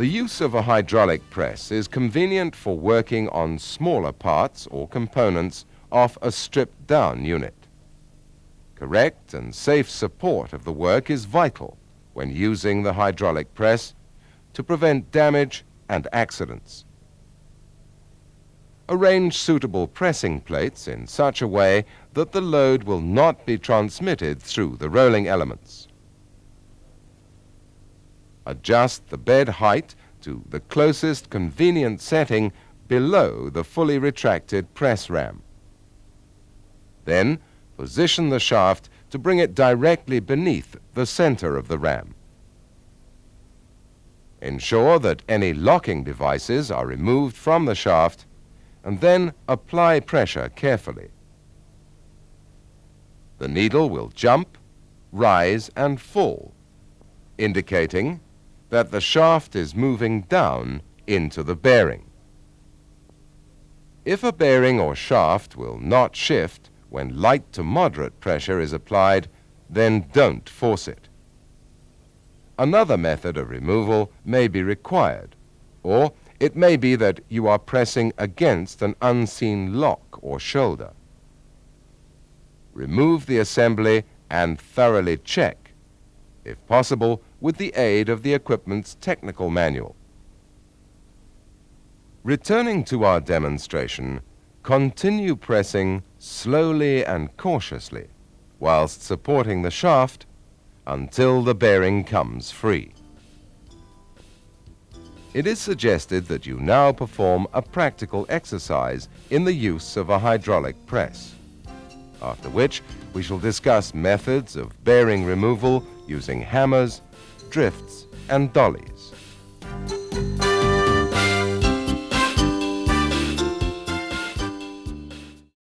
The use of a hydraulic press is convenient for working on smaller parts or components off a stripped-down unit. Correct and safe support of the work is vital when using the hydraulic press to prevent damage and accidents. Arrange suitable pressing plates in such a way that the load will not be transmitted through the rolling elements. Adjust the bed height to the closest convenient setting below the fully retracted press ram. Then, position the shaft to bring it directly beneath the center of the ram. Ensure that any locking devices are removed from the shaft and then apply pressure carefully. The needle will jump, rise and fall, indicating that the shaft is moving down into the bearing. If a bearing or shaft will not shift when light to moderate pressure is applied, then don't force it. Another method of removal may be required, or it may be that you are pressing against an unseen lock or shoulder. Remove the assembly and thoroughly check, if possible, with the aid of the equipment's technical manual. Returning to our demonstration, continue pressing slowly and cautiously whilst supporting the shaft until the bearing comes free. It is suggested that you now perform a practical exercise in the use of a hydraulic press, after which we shall discuss methods of bearing removal using hammers, drifts and dollies.